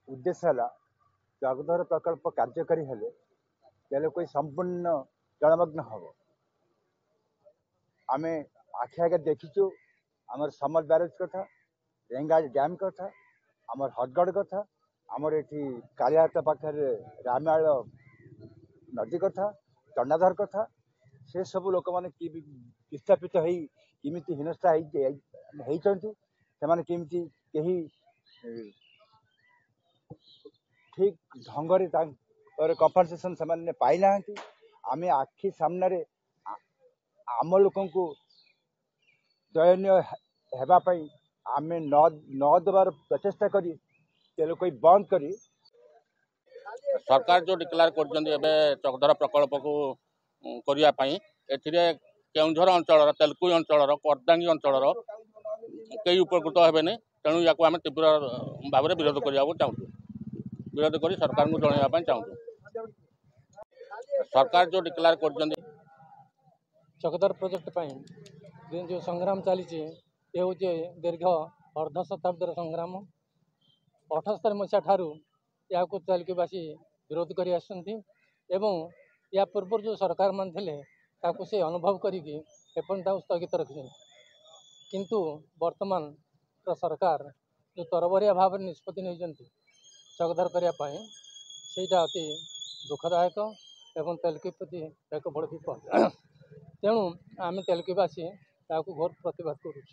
उद्देश्य है जगधर प्रकल्प कार्यकारी हेले तेलुकोई संपूर्ण जलमग्न हम आम आखि आगे देखीचु आमर समर ब्यारेज कथा रेंगाज डैम कथा आमर हदगढ़ कथा आमर ये कालियात पाखे रामायल नदी कथा चंडाधर कथा से सब लोक मैंने विस्थापित होती हीनस्था होती कहीं ठीक ढंग से कंपनसेशन से पाई ना आम आखि सामने आम लोक दयनीय होगापी आम न देवार प्रचेषा करी तेलुकोई बंद करी सरकार जो डिक्लेयर कर चकधर प्रकल्प को करने केउंझर अंचल तेलुकुई अंचल करदांगी अंचल कई उपकृत हेबे तेणु या आम तीव्र भाव में विरोध करने चाहूँ विरोध कर सरकार को जनवाई चाहूँ सरकार जो डिक्लेयर कर चकधर प्रोजेक्ट जो संग्राम चली हूँ दीर्घ अर्ध शताब्दी संग्राम 78 मसीहा ठारू या तेलुगुवासी विरोध कर या पूर्व जो सरकार मान थे से अनुभव करके स्थगित रखी किंतु वर्तमान सरकार जो तरबरिया भाव में निष्पत्ति नहीं चकधर करने से अति दुखदायक एवं तेलुगु प्रति एक बड़ विपद तेणु आम तेलुगुवासी घोर प्रतिवाद करुँ।